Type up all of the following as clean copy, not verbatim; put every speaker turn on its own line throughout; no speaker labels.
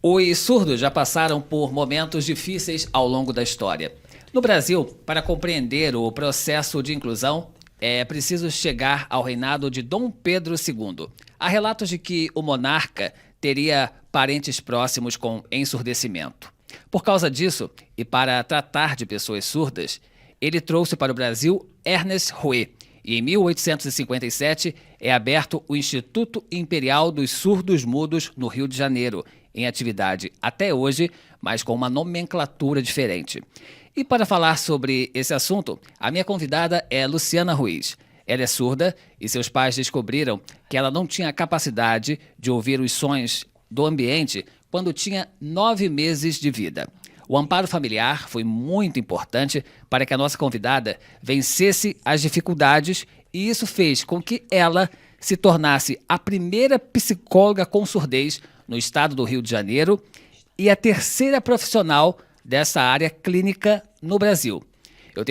Os surdos já passaram por momentos difíceis ao longo da história. No Brasil, para compreender o processo de inclusão, é preciso chegar ao reinado de Dom Pedro II. Há relatos de que o monarca teria parentes próximos com ensurdecimento. Por causa disso, e para tratar de pessoas surdas, ele trouxe para o Brasil Ernest Rouet, e em 1857 é aberto o Instituto Imperial dos Surdos Mudos no Rio de Janeiro, em atividade até hoje, mas com uma nomenclatura diferente. E para falar sobre esse assunto, a minha convidada é Luciana Ruiz. Ela é surda e seus pais descobriram que ela não tinha capacidade de ouvir os sons do ambiente quando tinha 9 meses de vida. O amparo familiar foi muito importante para que a nossa convidada vencesse as dificuldades e isso fez com que ela se tornasse a primeira psicóloga com surdez no estado do Rio de Janeiro e a terceira profissional dessa área clínica no Brasil. Vou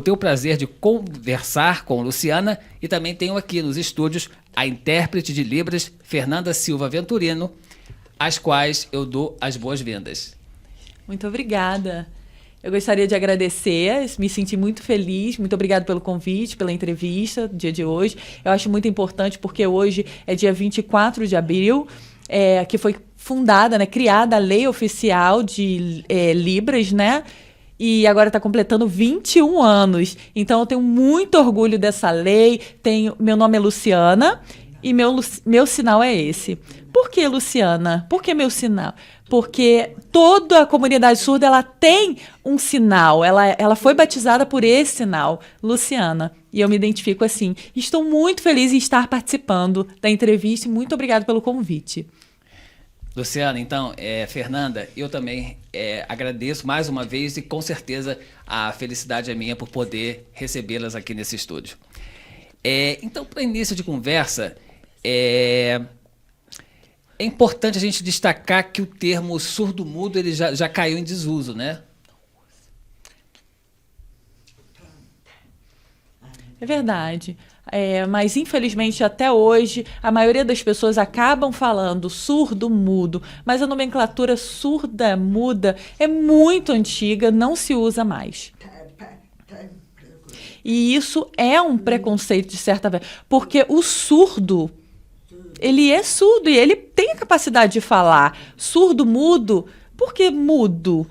ter o prazer de conversar com Luciana e também tenho aqui nos estúdios a intérprete de Libras, Fernanda Silva Venturino, às quais eu dou as boas-vindas.
Muito obrigada. Eu gostaria de agradecer, me senti muito feliz, muito obrigada pelo convite, pela entrevista do dia de hoje. Eu acho muito importante porque hoje é dia 24 de abril, que foi fundada, né, criada a lei oficial de Libras, né? E agora está completando 21 anos. Então, eu tenho muito orgulho dessa lei. Meu nome é Luciana e meu sinal é esse. Por que, Luciana? Por que meu sinal? Porque toda a comunidade surda ela tem um sinal. Ela foi batizada por esse sinal, Luciana. E eu me identifico assim. Estou muito feliz em estar participando da entrevista e muito obrigada pelo convite.
Luciana, então, Fernanda, eu também agradeço mais uma vez e com certeza a felicidade é minha por poder recebê-las aqui nesse estúdio. Então, para início de conversa, é importante a gente destacar que o termo surdo-mudo ele já caiu em desuso, né?
É verdade. Mas, infelizmente, até hoje, a maioria das pessoas acabam falando surdo-mudo, mas a nomenclatura surda-muda é muito antiga, não se usa mais. E isso é um preconceito, de certa forma, porque o surdo, ele é surdo e ele tem a capacidade de falar. Surdo-mudo, por que mudo?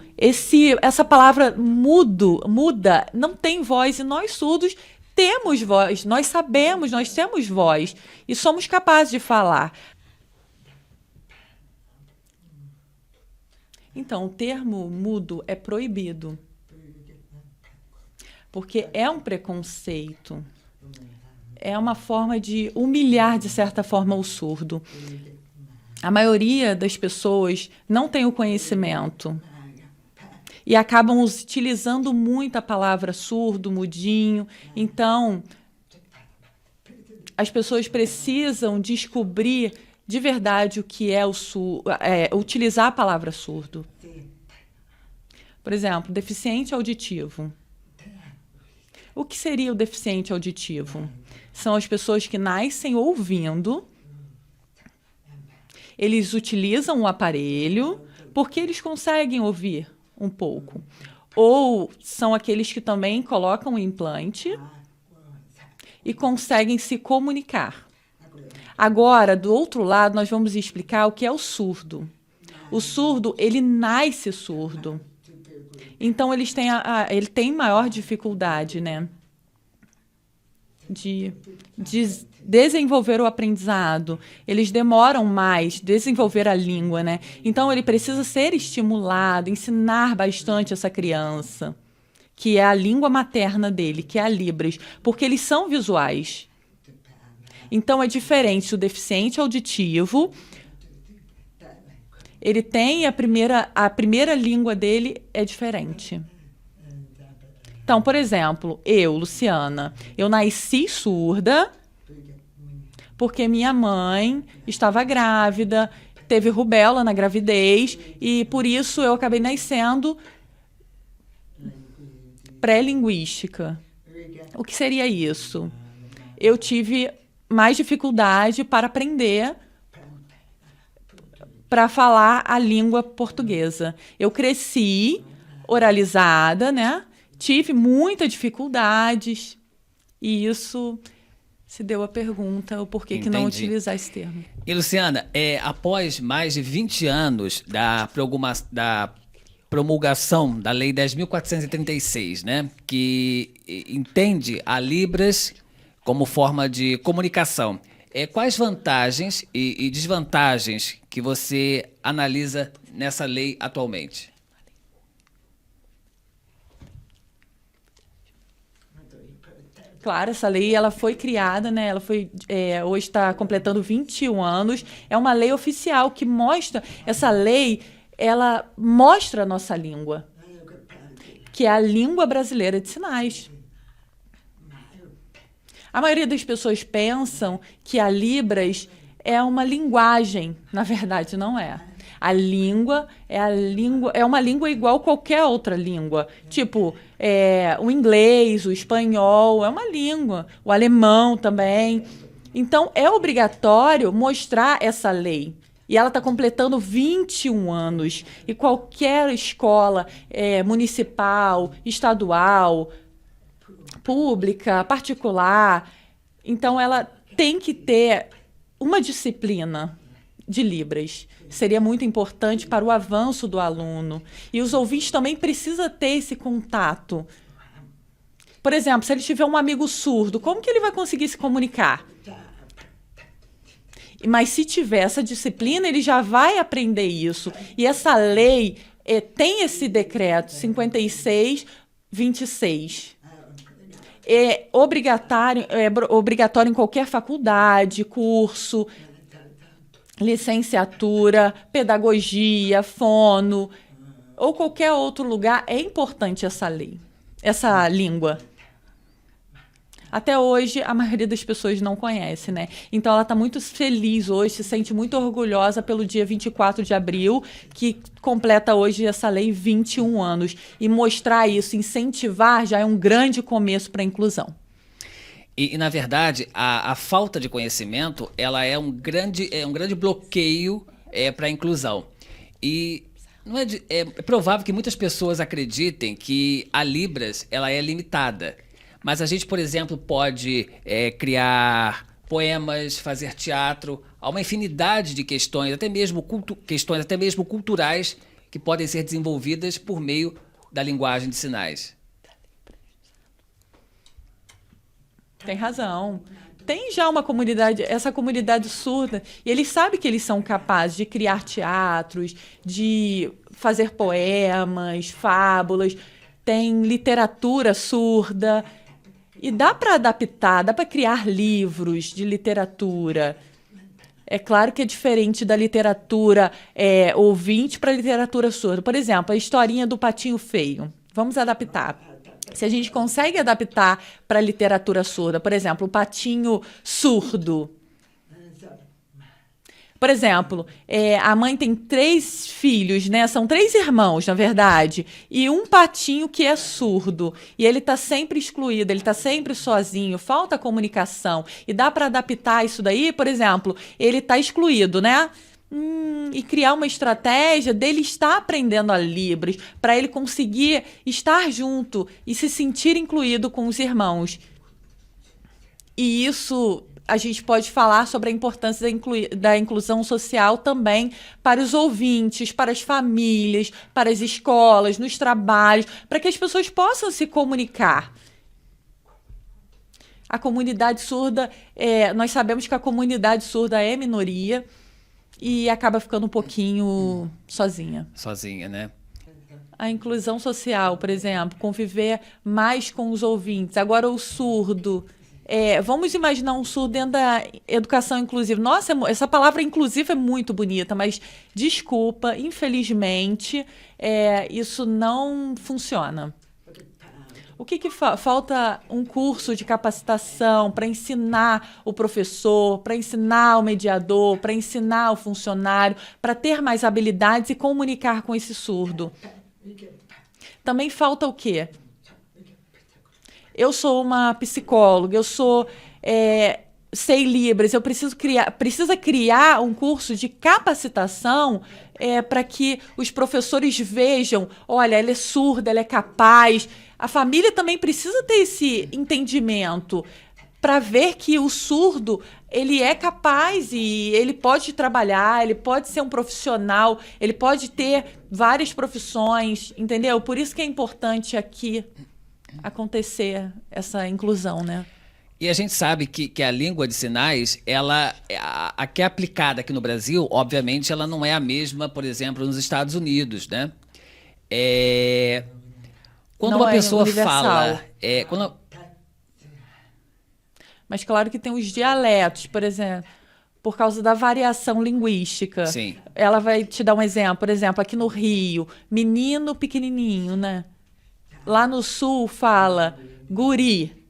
Essa palavra muda, não tem voz e nós surdos temos voz, nós sabemos, nós temos voz e somos capazes de falar. Então, o termo mudo é proibido, porque é um preconceito, é uma forma de humilhar, de certa forma, o surdo. A maioria das pessoas não tem o conhecimento e acabam utilizando muito a palavra surdo, mudinho. Então, as pessoas precisam descobrir de verdade o que é utilizar a palavra surdo. Por exemplo, deficiente auditivo. O que seria o deficiente auditivo? São as pessoas que nascem ouvindo, eles utilizam o aparelho porque eles conseguem ouvir um pouco. Ou são aqueles que também colocam o implante e conseguem se comunicar. Agora, do outro lado, nós vamos explicar o que é o surdo. O surdo, ele nasce surdo. Então, ele tem maior dificuldade, né, de desenvolver o aprendizado. Eles demoram mais desenvolver a língua, né? Então, ele precisa ser estimulado, ensinar bastante essa criança, que é a língua materna dele, que é a Libras, porque eles são visuais. Então, é diferente. O deficiente auditivo, ele tem a primeira língua dele é diferente. Então, por exemplo, eu, Luciana, eu nasci surda porque minha mãe estava grávida, teve rubéola na gravidez e, por isso, eu acabei nascendo pré-linguística. O que seria isso? Eu tive mais dificuldade para aprender para falar a língua portuguesa. Eu cresci oralizada, né? Tive muitas dificuldades e isso se deu a pergunta, o porquê que não utilizar esse termo.
E, Luciana, após mais de 20 anos da promulgação da Lei 10.436, né, que entende a Libras como forma de comunicação, quais vantagens e desvantagens que você analisa nessa lei atualmente?
Claro, essa lei ela foi criada, né? Ela foi hoje está completando 21 anos. É uma lei oficial que mostra essa lei, ela mostra a nossa língua, que é a língua brasileira de sinais. A maioria das pessoas pensam que a Libras é uma linguagem, na verdade não é. A língua é uma língua igual qualquer outra língua. Tipo, o inglês, o espanhol, é uma língua. O alemão também. Então, é obrigatório mostrar essa lei. E ela está completando 21 anos. E qualquer escola municipal, estadual, pública, particular, então ela tem que ter uma disciplina de Libras. Seria muito importante para o avanço do aluno. E os ouvintes também precisam ter esse contato. Por exemplo, se ele tiver um amigo surdo, como que ele vai conseguir se comunicar? Mas se tiver essa disciplina, ele já vai aprender isso. E essa lei tem esse decreto 5626. É obrigatório em qualquer faculdade, curso, licenciatura, pedagogia, fono, ou qualquer outro lugar, é importante essa lei, essa língua. Até hoje, a maioria das pessoas não conhece, né? Então, ela está muito feliz hoje, se sente muito orgulhosa pelo dia 24 de abril, que completa hoje essa lei 21 anos. E mostrar isso, incentivar, já é um grande começo para a inclusão.
E, na verdade, a falta de conhecimento, ela é um grande bloqueio para a inclusão. E é provável que muitas pessoas acreditem que a Libras ela é limitada. Mas a gente, por exemplo, pode criar poemas, fazer teatro, há uma infinidade de questões, até mesmo culturais, que podem ser desenvolvidas por meio da linguagem de sinais.
Tem razão. Tem já uma comunidade, essa comunidade surda, e eles sabem que eles são capazes de criar teatros, de fazer poemas, fábulas, tem literatura surda. E dá para adaptar, dá para criar livros de literatura. É claro que é diferente da literatura ouvinte para a literatura surda. Por exemplo, a historinha do Patinho Feio. Vamos adaptar. Se a gente consegue adaptar para a literatura surda, por exemplo, o Patinho Surdo. Por exemplo, a mãe tem 3 filhos, né? São 3 irmãos, na verdade, e um patinho que é surdo. E ele está sempre excluído, ele está sempre sozinho, falta comunicação. E dá para adaptar isso daí, por exemplo, ele está excluído, né? E criar uma estratégia dele estar aprendendo a Libras, para ele conseguir estar junto e se sentir incluído com os irmãos. E isso... A gente pode falar sobre a importância da inclusão social também para os ouvintes, para as famílias, para as escolas, nos trabalhos, para que as pessoas possam se comunicar. A comunidade surda, nós sabemos que a comunidade surda é minoria e acaba ficando um pouquinho sozinha.
Sozinha, né?
A inclusão social, por exemplo, conviver mais com os ouvintes. Agora, o surdo... vamos imaginar um surdo dentro da educação inclusiva. Nossa, essa palavra inclusiva é muito bonita, mas desculpa, infelizmente, isso não funciona. O que falta? Um curso de capacitação para ensinar o professor, para ensinar o mediador, para ensinar o funcionário, para ter mais habilidades e comunicar com esse surdo. Também falta o quê? Eu sou uma psicóloga, eu sou sei Libras, eu precisa criar um curso de capacitação para que os professores vejam, olha, ela é surda, ela é capaz. A família também precisa ter esse entendimento para ver que o surdo ele é capaz e ele pode trabalhar, ele pode ser um profissional, ele pode ter várias profissões, entendeu? Por isso que é importante aqui acontecer essa inclusão, né?
E a gente sabe que a língua de sinais, ela, a que é aplicada aqui no Brasil, obviamente, ela não é a mesma, por exemplo, nos Estados Unidos, né? Quando
Não
uma
é
pessoa
universal.
fala...
Mas claro que tem os dialetos, por exemplo, por causa da variação linguística.
Sim.
Ela vai te dar um exemplo, por exemplo, aqui no Rio, menino pequenininho, né? Lá no Sul fala guri.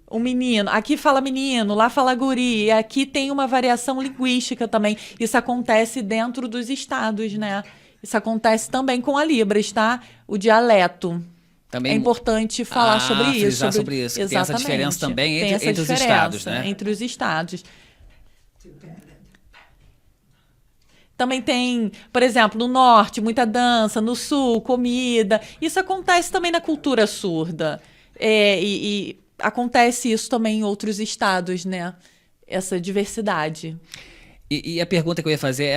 O menino, aqui fala menino, lá fala guri, e aqui tem uma variação linguística também. Isso acontece dentro dos estados, né? Isso acontece também com a Libras, tá? O dialeto.
Também...
É importante falar sobre isso.
Frisar sobre isso. Tem essa diferença também entre os estados, né?
Entre os estados. Também tem, por exemplo, no norte, muita dança, no sul, comida. Isso acontece também na cultura surda. E acontece isso também em outros estados, né? Essa diversidade.
E a pergunta que eu ia fazer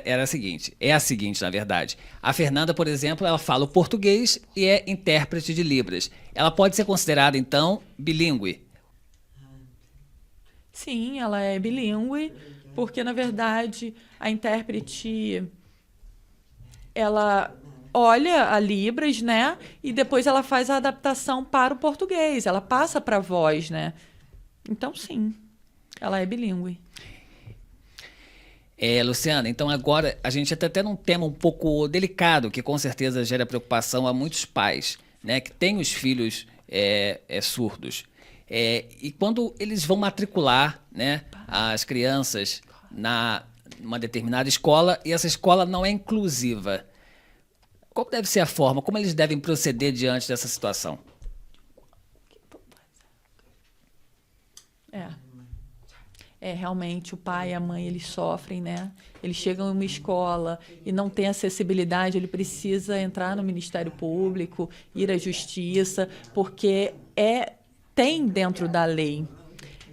era a seguinte, na verdade. A Fernanda, por exemplo, ela fala o português e é intérprete de Libras. Ela pode ser considerada, então, bilíngue?
Sim, ela é bilíngue, porque, na verdade, a intérprete, ela olha a Libras, né? E depois ela faz a adaptação para o português. Ela passa para a voz, né? Então, sim, ela é bilíngue.
Luciana, então agora a gente está até num tema um pouco delicado, que com certeza gera preocupação a muitos pais, né? Que têm os filhos surdos. E quando eles vão matricular, né, as crianças numa determinada escola e essa escola não é inclusiva, qual deve ser a forma? Como eles devem proceder diante dessa situação?
Realmente o pai e a mãe, eles sofrem, né? Eles chegam em uma escola e não tem acessibilidade, ele precisa entrar no Ministério Público, ir à Justiça, porque tem dentro da lei.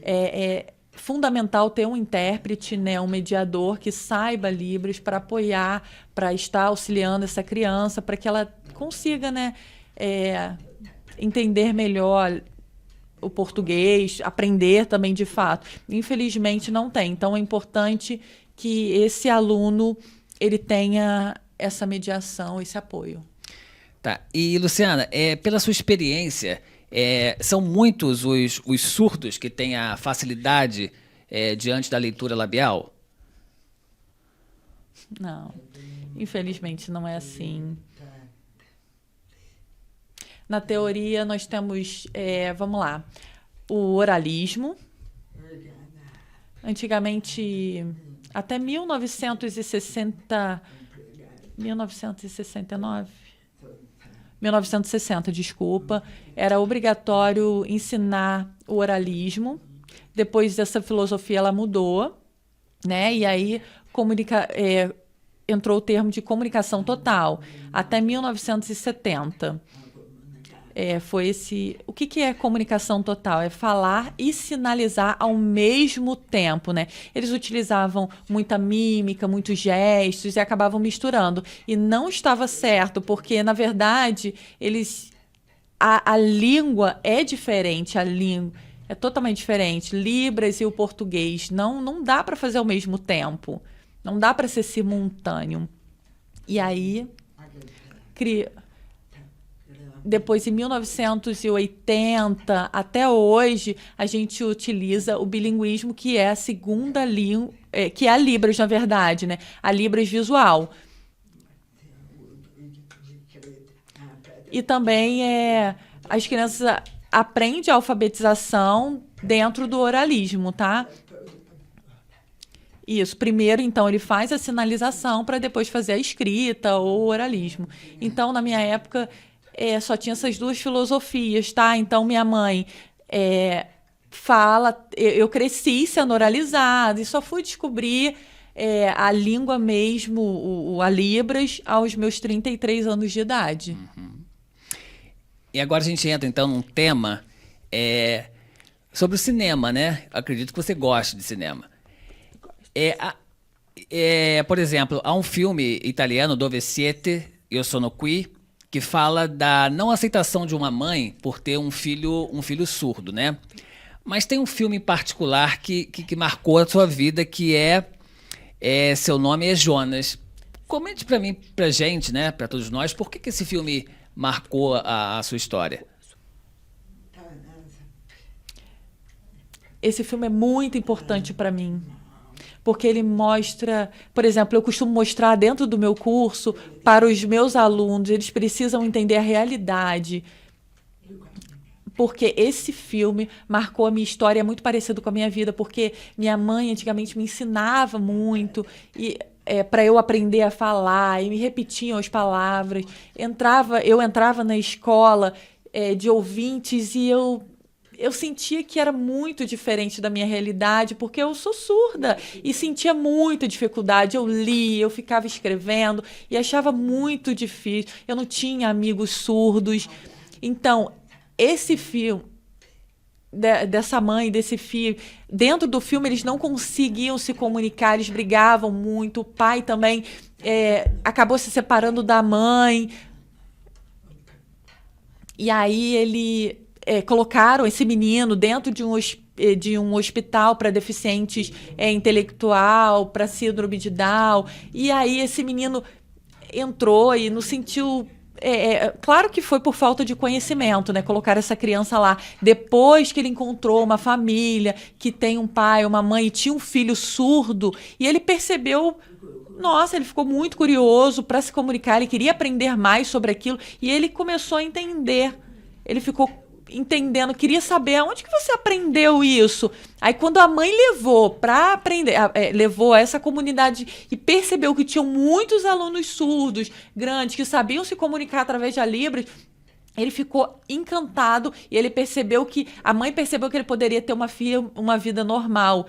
É fundamental ter um intérprete, né, um mediador que saiba Libras para apoiar, para estar auxiliando essa criança, para que ela consiga, né, entender melhor o português, aprender também de fato. Infelizmente não tem. Então é importante que esse aluno ele tenha essa mediação, esse apoio.
Tá. E Luciana, pela sua experiência, são muitos os surdos que têm a facilidade diante da leitura labial?
Não, infelizmente não é assim. Na teoria, nós temos, vamos lá, o oralismo. Antigamente, até 1960, desculpa, era obrigatório ensinar o oralismo. Depois essa filosofia ela mudou, né? E aí entrou o termo de comunicação total, até 1970. Foi esse. O que é comunicação total? É falar e sinalizar ao mesmo tempo, né? Eles utilizavam muita mímica, muitos gestos e acabavam misturando. E não estava certo, porque, na verdade, a língua é diferente, a língua é totalmente diferente. Libras e o português não dá para fazer ao mesmo tempo. Não dá para ser simultâneo. E aí, depois, em 1980, até hoje, a gente utiliza o bilinguismo, que é a segunda língua, que é a Libras, na verdade, né? A Libras visual. E também as crianças aprendem a alfabetização dentro do oralismo, tá? Isso. Primeiro, então, ele faz a sinalização para depois fazer a escrita ou o oralismo. Então, na minha época, só tinha essas duas filosofias, tá? Então, minha mãe fala. Eu cresci sendo oralizada e só fui descobrir a língua mesmo, a Libras, aos meus 33 anos de idade.
E agora a gente entra, então, num tema sobre o cinema, né? Acredito que você goste de cinema. Por exemplo, há um filme italiano, Dove Siete, Io Sono Qui, que fala da não aceitação de uma mãe por ter um filho surdo, né? Mas tem um filme em particular que marcou a sua vida, que Seu Nome é Jonas. Comente pra gente, né, pra todos nós, por que esse filme marcou a sua história?
Esse filme é muito importante para mim, porque ele mostra, por exemplo, eu costumo mostrar dentro do meu curso para os meus alunos, eles precisam entender a realidade, porque esse filme marcou a minha história, é muito parecido com a minha vida, porque minha mãe antigamente me ensinava muito para eu aprender a falar, e me repetiam as palavras. Eu entrava na escola de ouvintes e eu sentia que era muito diferente da minha realidade, porque eu sou surda e sentia muita dificuldade. Eu lia, eu ficava escrevendo e achava muito difícil. Eu não tinha amigos surdos. Então, esse filme, dessa mãe, desse filho, dentro do filme eles não conseguiam se comunicar, eles brigavam muito. O pai também acabou se separando da mãe. E aí colocaram esse menino dentro de um hospital para deficientes intelectual, para síndrome de Down. E aí esse menino entrou e não sentiu... claro que foi por falta de conhecimento, né? Colocar essa criança lá. Depois que ele encontrou uma família que tem um pai, uma mãe e tinha um filho surdo, e ele percebeu... Nossa, ele ficou muito curioso para se comunicar, ele queria aprender mais sobre aquilo, e ele começou a entender. Ele ficou entendendo, queria saber aonde que você aprendeu isso. Aí quando a mãe levou para aprender, levou a essa comunidade e percebeu que tinham muitos alunos surdos, grandes, que sabiam se comunicar através da Libras, ele ficou encantado e ele percebeu que a mãe percebeu que ele poderia ter uma vida normal.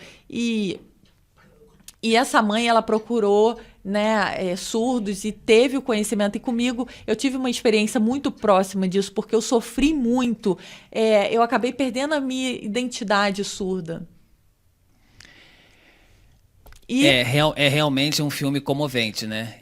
E essa mãe, ela procurou, né, surdos e teve o conhecimento. E comigo, eu tive uma experiência muito próxima disso, porque eu sofri muito. Eu acabei perdendo a minha identidade surda.
É realmente um filme comovente, né?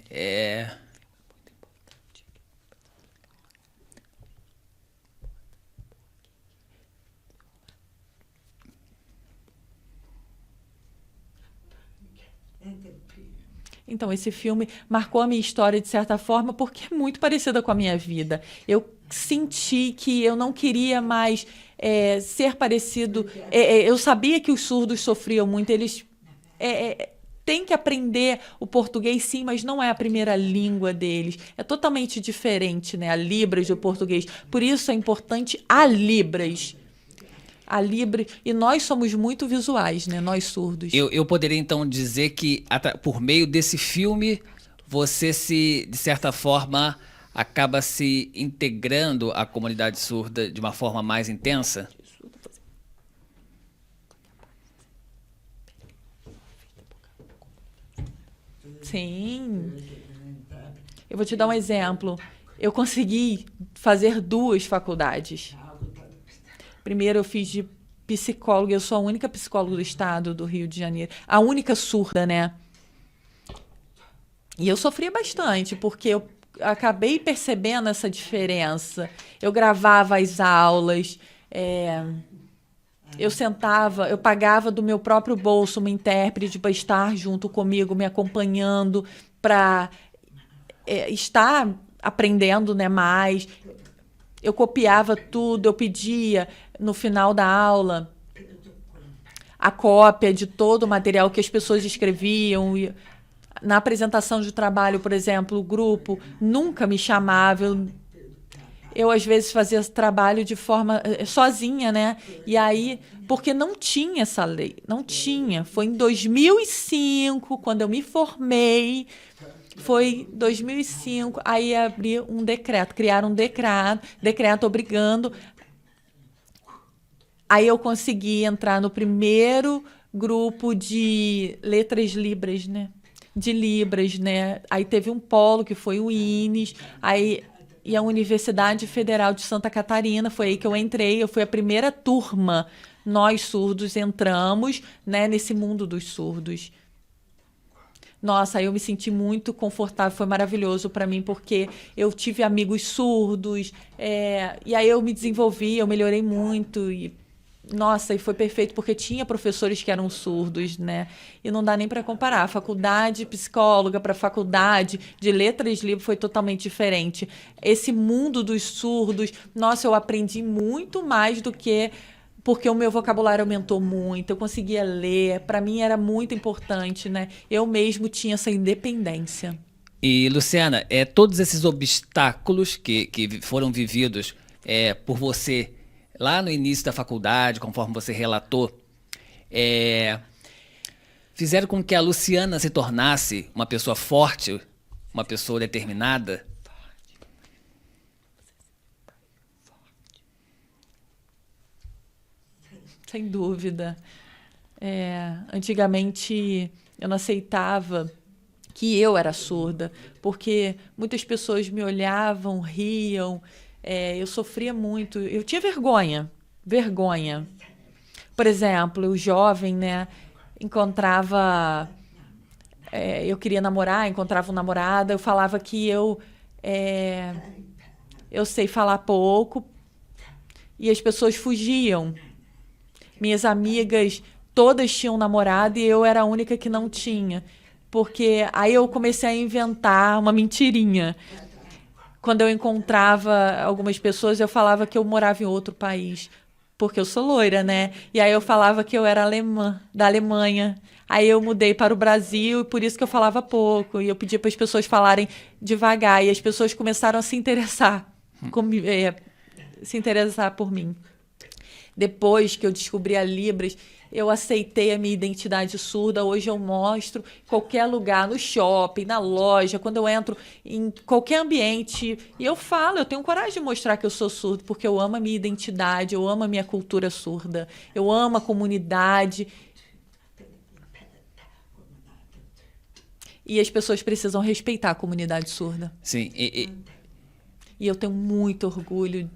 Então, esse filme marcou a minha história de certa forma, porque é muito parecida com a minha vida. Eu senti que eu não queria mais ser parecido. Eu sabia que os surdos sofriam muito, eles têm que aprender o português, sim, mas não é a primeira língua deles. É totalmente diferente, né? A Libras do português. Por isso é importante a Libras. A Libras, e nós somos muito visuais, né? Nós surdos.
Eu poderia então dizer que por meio desse filme você de certa forma, acaba se integrando à comunidade surda de uma forma mais intensa?
Sim. Eu vou te dar um exemplo. Eu consegui fazer 2 faculdades. Primeiro eu fiz de psicóloga, eu sou a única psicóloga do estado do Rio de Janeiro, a única surda, né? E eu sofria bastante, porque eu acabei percebendo essa diferença. Eu gravava as aulas, eu sentava, eu pagava do meu próprio bolso uma intérprete para estar junto comigo, me acompanhando, para estar aprendendo, né, mais. Eu copiava tudo, eu pedia no final da aula a cópia de todo o material que as pessoas escreviam. E na apresentação de trabalho, por exemplo, o grupo nunca me chamava. Eu às vezes fazia esse trabalho de forma sozinha, né? E aí, porque não tinha essa lei, não tinha. Foi em 2005, quando eu me formei. Foi 2005, aí abrir um decreto, criaram um decreto obrigando Aí eu consegui entrar no primeiro grupo de letras libras, né? De Libras, né? Aí teve um polo que foi o INES, aí e a Universidade Federal de Santa Catarina, foi aí que eu entrei, eu fui a primeira turma. Nós surdos entramos, né, nesse mundo dos surdos. Nossa, aí eu me senti muito confortável, foi maravilhoso para mim, porque eu tive amigos surdos, e aí eu me desenvolvi, eu melhorei muito, nossa, e foi perfeito, porque tinha professores que eram surdos, né? E não dá nem para comparar. A faculdade psicóloga para a faculdade de letras livres foi totalmente diferente. Esse mundo dos surdos, nossa, eu aprendi muito mais do que... Porque o meu vocabulário aumentou muito, eu conseguia ler, para mim era muito importante, né? Eu mesmo tinha essa independência.
E, Luciana, todos esses obstáculos que foram vividos por você lá no início da faculdade, conforme você relatou, fizeram com que a Luciana se tornasse uma pessoa forte, uma pessoa determinada?
Sem dúvida. Antigamente eu não aceitava que eu era surda, porque muitas pessoas me olhavam, riam, eu sofria muito, eu tinha vergonha. Por exemplo, o jovem, né, encontrava, eu queria namorar, encontrava um namorado, eu falava que eu sei falar pouco e as pessoas fugiam. Minhas amigas todas tinham namorado e eu era a única que não tinha. Porque aí eu comecei a inventar uma mentirinha. Quando eu encontrava algumas pessoas, eu falava que eu morava em outro país. Porque eu sou loira, né? E aí eu falava que eu era alemã, da Alemanha. Aí eu mudei para o Brasil e por isso que eu falava pouco. E eu pedia para as pessoas falarem devagar. E as pessoas começaram a se interessar por mim. Depois que eu descobri a Libras, eu aceitei a minha identidade surda. Hoje eu mostro em qualquer lugar, no shopping, na loja, quando eu entro em qualquer ambiente. E eu falo, eu tenho coragem de mostrar que eu sou surdo, porque eu amo a minha identidade, eu amo a minha cultura surda, eu amo a comunidade. E as pessoas precisam respeitar a comunidade surda.
Sim.
E eu tenho muito orgulho.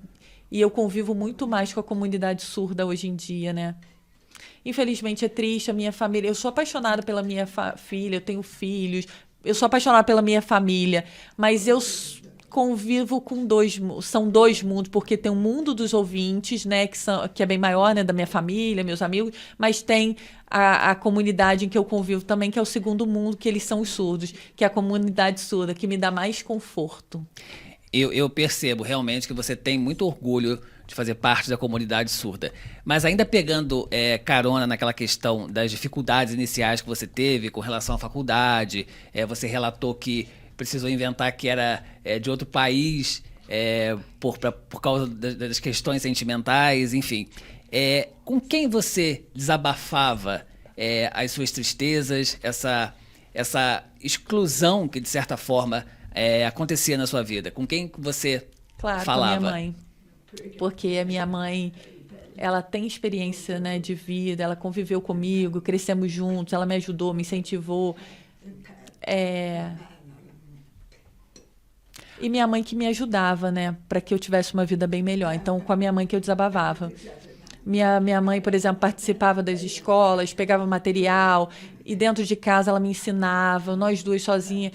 E eu convivo muito mais com a comunidade surda hoje em dia, né? Infelizmente é triste, a minha família... Eu sou apaixonada pela minha filha, eu tenho filhos, eu sou apaixonada pela minha família, mas eu convivo com são dois mundos, porque tem o mundo dos ouvintes, né, que é bem maior, né, da minha família, meus amigos, mas tem a comunidade em que eu convivo também, que é o segundo mundo, que eles são os surdos, que é a comunidade surda, que me dá mais conforto.
Eu percebo realmente que você tem muito orgulho de fazer parte da comunidade surda. Mas ainda pegando carona naquela questão das dificuldades iniciais que você teve com relação à faculdade, você relatou que precisou inventar que era de outro país por causa das questões sentimentais, enfim. Com quem você desabafava as suas tristezas, essa exclusão que, de certa forma, acontecia na sua vida? Com quem você falava?
Claro, com a minha mãe. Porque a minha mãe, ela tem experiência, né, de vida, ela conviveu comigo, crescemos juntos, ela me ajudou, me incentivou. E minha mãe que me ajudava, né, para que eu tivesse uma vida bem melhor. Então, com a minha mãe que eu desabafava. Minha mãe, por exemplo, participava das escolas, pegava material, e dentro de casa ela me ensinava, nós duas sozinhas.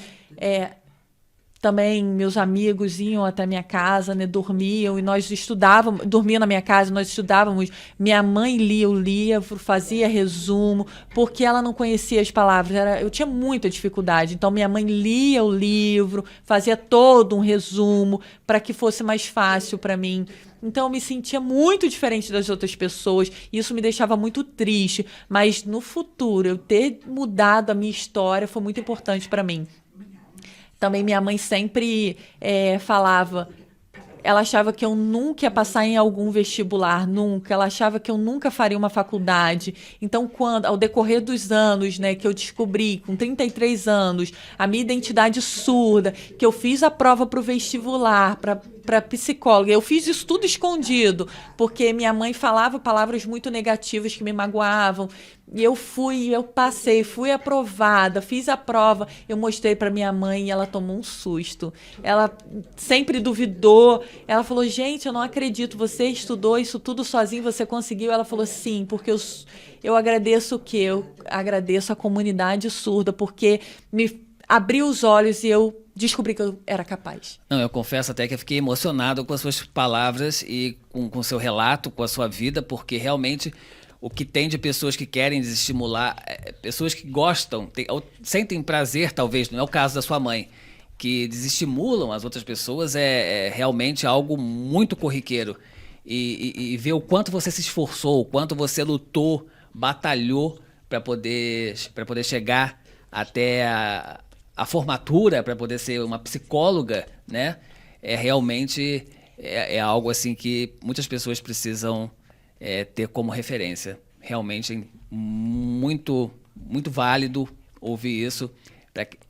Também meus amigos iam até minha casa, né, dormiam e nós estudávamos, dormiam na minha casa, nós estudávamos. Minha mãe lia o livro, fazia resumo, porque ela não conhecia as palavras. Eu tinha muita dificuldade, então minha mãe lia o livro, fazia todo um resumo para que fosse mais fácil para mim. Então eu me sentia muito diferente das outras pessoas, e isso me deixava muito triste. Mas no futuro, eu ter mudado a minha história foi muito importante para mim. Também minha mãe sempre falava, ela achava que eu nunca ia passar em algum vestibular, nunca. Ela achava que eu nunca faria uma faculdade. Então, ao decorrer dos anos, né, que eu descobri, com 33 anos, a minha identidade surda, que eu fiz a prova para o vestibular, para para psicóloga. Eu fiz isso tudo escondido, porque minha mãe falava palavras muito negativas que me magoavam. E eu passei, fui aprovada, fiz a prova, eu mostrei para minha mãe e ela tomou um susto. Ela sempre duvidou. Ela falou: gente, eu não acredito, você estudou isso tudo sozinho, você conseguiu? Ela falou: sim, porque eu agradeço o quê? Eu agradeço a comunidade surda, porque me abriu os olhos e eu descobri que eu era capaz.
Não, eu confesso até que eu fiquei emocionado com as suas palavras e com o seu relato, com a sua vida, porque realmente o que tem de pessoas que querem desestimular, pessoas que gostam, ou sentem prazer, talvez, não é o caso da sua mãe, que desestimulam as outras pessoas, é realmente algo muito corriqueiro. E ver o quanto você se esforçou, o quanto você lutou, batalhou para poder chegar até a formatura, para poder ser uma psicóloga, né? Realmente algo assim que muitas pessoas precisam ter como referência. Realmente muito, muito válido ouvir isso.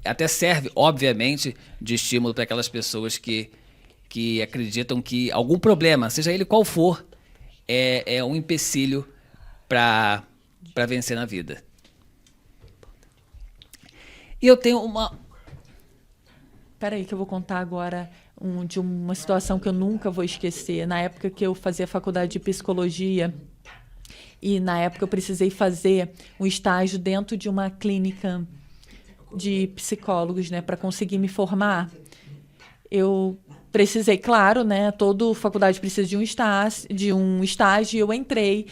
Até serve, obviamente, de estímulo para aquelas pessoas que acreditam que algum problema, seja ele qual for, é um empecilho para vencer na vida. E eu tenho uma...
Peraí que eu vou contar agora de uma situação que eu nunca vou esquecer. Na época que eu fazia faculdade de psicologia, e na época eu precisei fazer um estágio dentro de uma clínica de psicólogos, né, para conseguir me formar. Eu precisei, claro, né, toda faculdade precisa de um estágio, e eu entrei.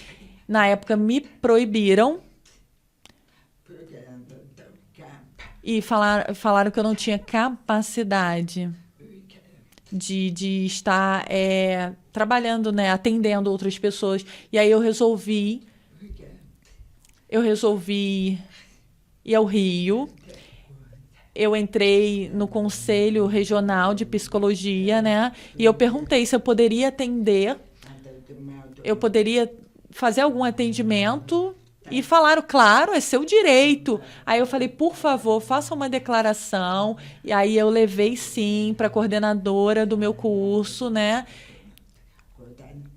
Na época me proibiram e falaram que eu não tinha capacidade de estar trabalhando, né, atendendo outras pessoas. E aí eu resolvi ir ao Rio. Eu entrei no Conselho Regional de Psicologia, né, e eu perguntei se eu poderia atender, eu poderia fazer algum atendimento. E falaram: claro, é seu direito. Aí eu falei: por favor, faça uma declaração. E aí eu levei, sim, para a coordenadora do meu curso, né?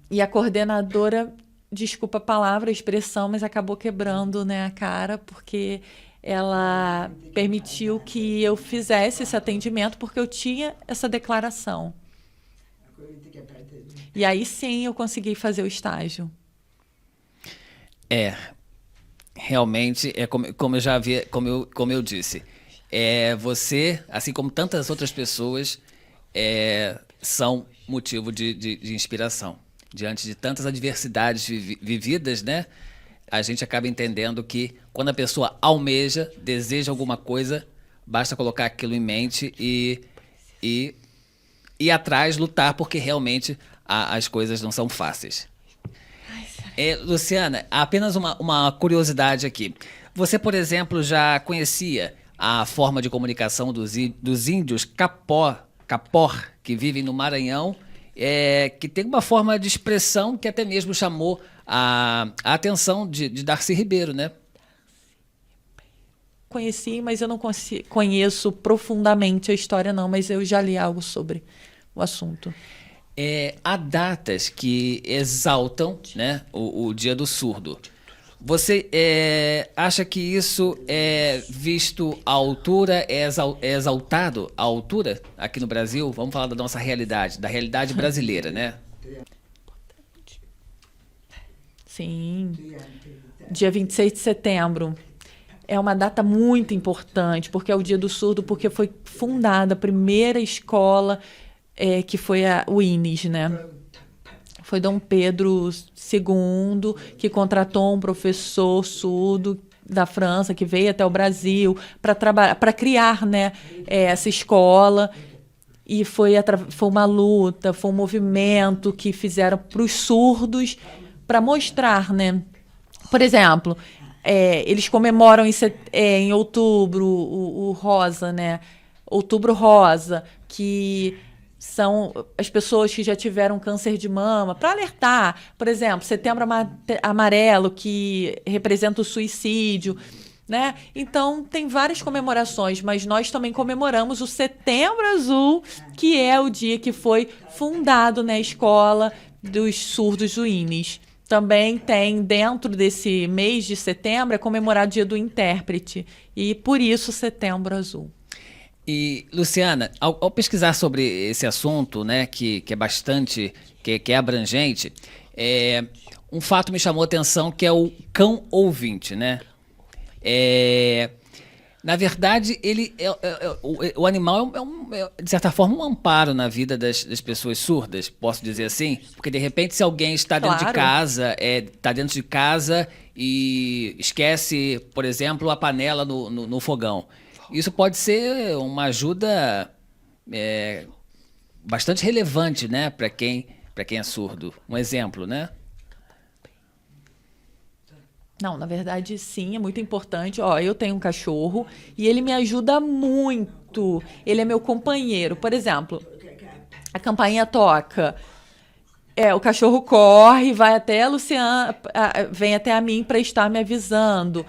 E a coordenadora, desculpa a palavra, a expressão, mas acabou quebrando, né, a cara, porque ela permitiu que eu fizesse esse atendimento porque eu tinha essa declaração. E aí, sim, eu consegui fazer o estágio.
Realmente, como eu já havia, como eu disse, você, assim como tantas outras pessoas, são motivo de inspiração. Diante de tantas adversidades vividas, né, a gente acaba entendendo que quando a pessoa almeja, deseja alguma coisa, basta colocar aquilo em mente e ir atrás, lutar, porque realmente as coisas não são fáceis. Luciana, apenas uma curiosidade aqui. Você, por exemplo, já conhecia a forma de comunicação dos índios Capor, que vivem no Maranhão, que tem uma forma de expressão que até mesmo chamou a atenção de Darcy Ribeiro, né?
Conheci, mas eu não conheço profundamente a história, não, mas eu já li algo sobre o assunto.
Há datas que exaltam, né, o Dia do Surdo. Você acha que isso é visto à altura, é exaltado à altura aqui no Brasil? Vamos falar da nossa realidade, da realidade brasileira, né?
Sim. Dia 26 de setembro. É uma data muito importante, porque é o Dia do Surdo, porque foi fundada a primeira escola que foi o INES, né? Foi Dom Pedro II que contratou um professor surdo da França que veio até o Brasil para criar, né, essa escola. E foi uma luta, foi um movimento que fizeram para os surdos para mostrar, né? Por exemplo, eles comemoram em outubro o Rosa, né? Outubro Rosa, que são as pessoas que já tiveram câncer de mama, para alertar. Por exemplo, Setembro Amarelo, que representa o suicídio. né? Então, tem várias comemorações, mas nós também comemoramos o Setembro Azul, que é o dia que foi fundado na Escola dos Surdos do INES. Também tem, dentro desse mês de setembro, é comemorado o Dia do Intérprete. E, por isso, Setembro Azul.
E, Luciana, ao pesquisar sobre esse assunto, né, que é bastante, que é abrangente, um fato me chamou a atenção, que é o cão ouvinte, né? Na verdade, o animal de certa forma, um amparo na vida das pessoas surdas, posso dizer assim? Porque, de repente, se alguém está dentro de casa, e esquece, por exemplo, a panela no fogão, isso pode ser uma ajuda bastante relevante, né, para quem é surdo. Um exemplo, né?
Não, na verdade, sim, é muito importante. Ó, eu tenho um cachorro e ele me ajuda muito. Ele é meu companheiro. Por exemplo, a campainha toca. O cachorro corre, vai até a Luciana, vem até a mim para estar me avisando.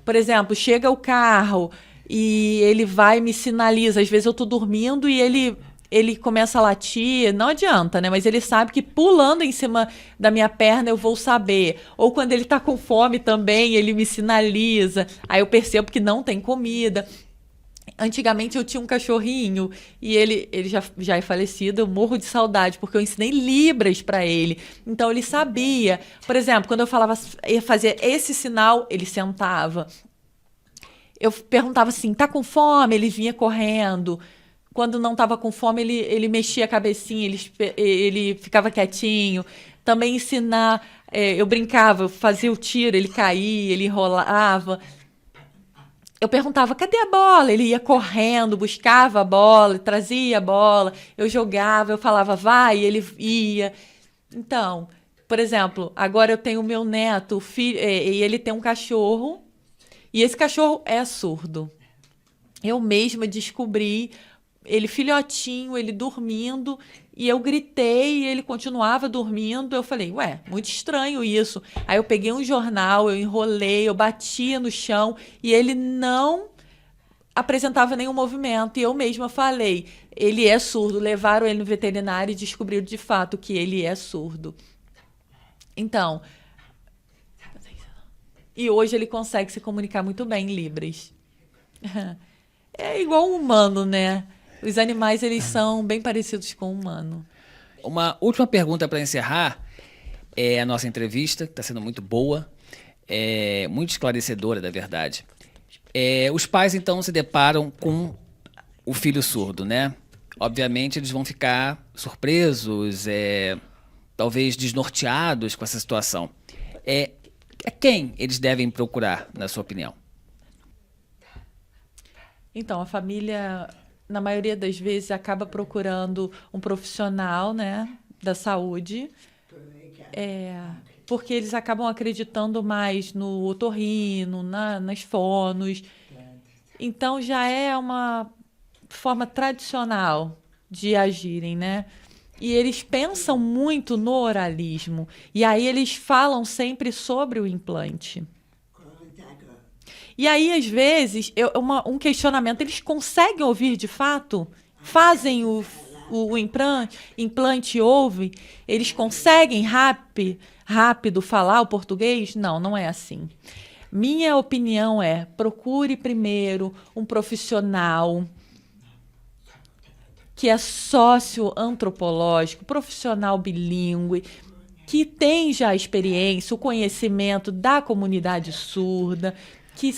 Por exemplo, chega o carro e ele vai e me sinaliza. Às vezes eu estou dormindo e ele começa a latir, não adianta, né? Mas ele sabe que pulando em cima da minha perna eu vou saber. Ou quando ele tá com fome também, ele me sinaliza. Aí eu percebo que não tem comida. Antigamente eu tinha um cachorrinho e ele já é falecido, eu morro de saudade, porque eu ensinei Libras para ele. Então ele sabia. Por exemplo, quando eu falava, ia fazer esse sinal, ele sentava. Eu perguntava assim, tá com fome? Ele vinha correndo. Quando não estava com fome, ele mexia a cabecinha, ele ficava quietinho. Também ensinar, eu brincava, eu fazia o tiro, ele caía, ele enrolava. Eu perguntava, cadê a bola? Ele ia correndo, buscava a bola, trazia a bola. Eu jogava, eu falava, vai, ele ia. Então, por exemplo, agora eu tenho o meu neto, e ele tem um cachorro, e esse cachorro é surdo. Eu mesma descobri ele filhotinho, ele dormindo, e eu gritei e ele continuava dormindo. Eu falei, muito estranho isso. Aí eu peguei um jornal, eu enrolei, eu batia no chão e ele não apresentava nenhum movimento. E eu mesma falei, ele é surdo. Levaram ele no veterinário e descobriram de fato que ele é surdo. Então, e hoje ele consegue se comunicar muito bem em Libras. É igual um humano, né? Os animais, eles são bem parecidos com o humano.
Uma última pergunta para encerrar a nossa entrevista, que está sendo muito boa, muito esclarecedora, na verdade. Os pais, então, se deparam com o filho surdo, né? Obviamente, eles vão ficar surpresos, talvez desnorteados com essa situação. Quem eles devem procurar, na sua opinião?
Então, a família, na maioria das vezes, acaba procurando um profissional, né, da saúde, porque eles acabam acreditando mais no otorrino, nas fonos. Então, já é uma forma tradicional de agirem, né? E eles pensam muito no oralismo. E aí eles falam sempre sobre o implante. E aí, às vezes, um questionamento, eles conseguem ouvir de fato? Fazem o implante ouve? Eles conseguem rápido falar o português? Não, não é assim. Minha opinião procure primeiro um profissional que é socioantropológico, profissional bilíngue, que tem já a experiência, o conhecimento da comunidade surda, que,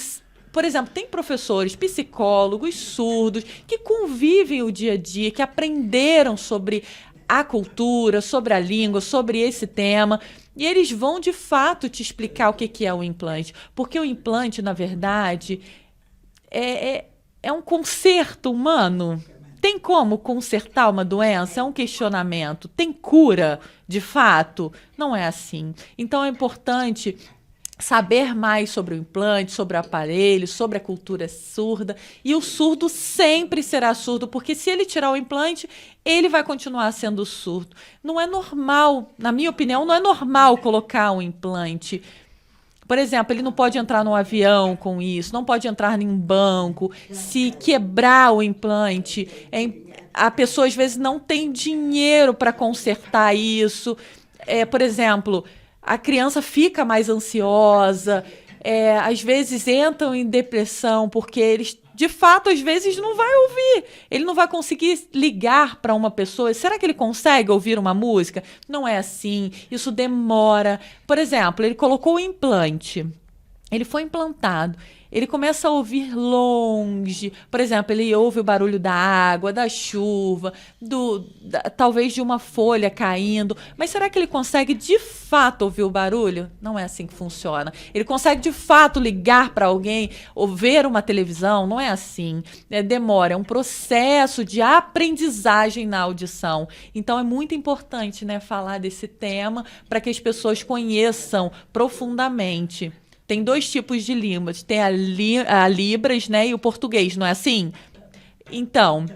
por exemplo, tem professores, psicólogos surdos que convivem o dia a dia, que aprenderam sobre a cultura, sobre a língua, sobre esse tema, e eles vão, de fato, te explicar o que é o implante. Porque o implante, na verdade, é um conserto humano. Tem como consertar uma doença? É um questionamento. Tem cura, de fato? Não é assim. Então, é importante saber mais sobre o implante, sobre o aparelho, sobre a cultura surda. E o surdo sempre será surdo, porque se ele tirar o implante, ele vai continuar sendo surdo. Não é normal, na minha opinião, não é normal colocar um implante. Por exemplo, ele não pode entrar num avião com isso, não pode entrar em um banco. Se quebrar o implante, a pessoa às vezes não tem dinheiro para consertar isso. Por exemplo, a criança fica mais ansiosa, às vezes entram em depressão porque eles, de fato, às vezes não vai ouvir. Ele não vai conseguir ligar para uma pessoa. Será que ele consegue ouvir uma música? Não é assim. Isso demora. Por exemplo, ele colocou o implante. Ele foi implantado. Ele começa a ouvir longe. Por exemplo, ele ouve o barulho da água, da chuva, talvez de uma folha caindo. Mas será que ele consegue de fato ouvir o barulho? Não é assim que funciona. Ele consegue de fato ligar para alguém ou ver uma televisão? Não é assim. Demora. É um processo de aprendizagem na audição. Então é muito importante, né, falar desse tema para que as pessoas conheçam profundamente. Tem 2 tipos de línguas. Tem a Libras, né, e o português, não é assim? Então,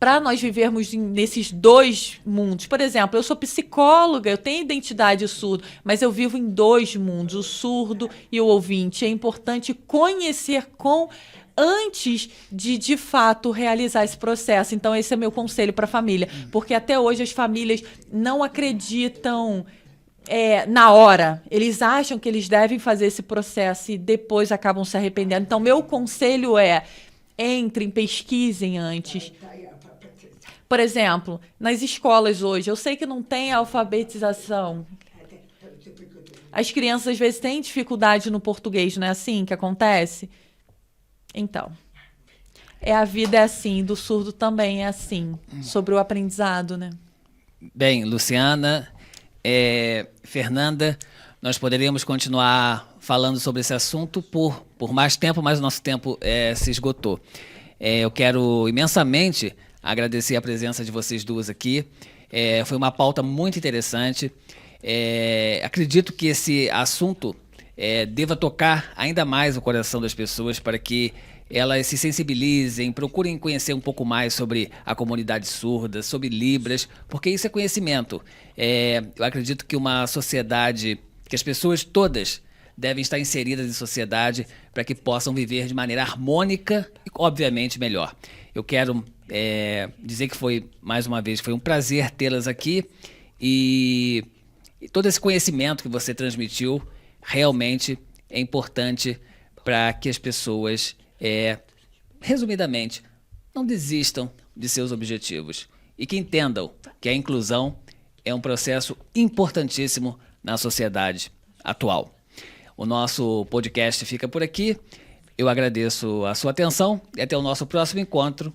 para nós vivermos nesses 2 mundos, por exemplo, eu sou psicóloga, eu tenho identidade surdo, mas eu vivo em 2 mundos, o surdo e o ouvinte. É importante conhecer antes de fato realizar esse processo. Então, esse é meu conselho para a família, porque até hoje as famílias não acreditam na hora. Eles acham que eles devem fazer esse processo e depois acabam se arrependendo. Então, meu conselho entrem, pesquisem antes. Por exemplo, nas escolas hoje, eu sei que não tem alfabetização. As crianças, às vezes, têm dificuldade no português, não é assim que acontece? Então, a vida é assim, do surdo também é assim, sobre o aprendizado, né?
Bem, Luciana, Fernanda, nós poderíamos continuar falando sobre esse assunto por mais tempo, mas o nosso tempo se esgotou. Eu quero imensamente agradecer a presença de vocês duas aqui. Foi uma pauta muito interessante. Acredito que esse assunto deva tocar ainda mais o coração das pessoas para que elas se sensibilizem, procurem conhecer um pouco mais sobre a comunidade surda, sobre Libras, porque isso é conhecimento. Eu acredito que uma sociedade, que as pessoas todas devem estar inseridas em sociedade para que possam viver de maneira harmônica e, obviamente, melhor. Eu quero dizer que mais uma vez, foi um prazer tê-las aqui e todo esse conhecimento que você transmitiu realmente é importante para que as pessoas, resumidamente, não desistam de seus objetivos e que entendam que a inclusão é um processo importantíssimo na sociedade atual. O nosso podcast fica por aqui. Eu agradeço a sua atenção e até o nosso próximo encontro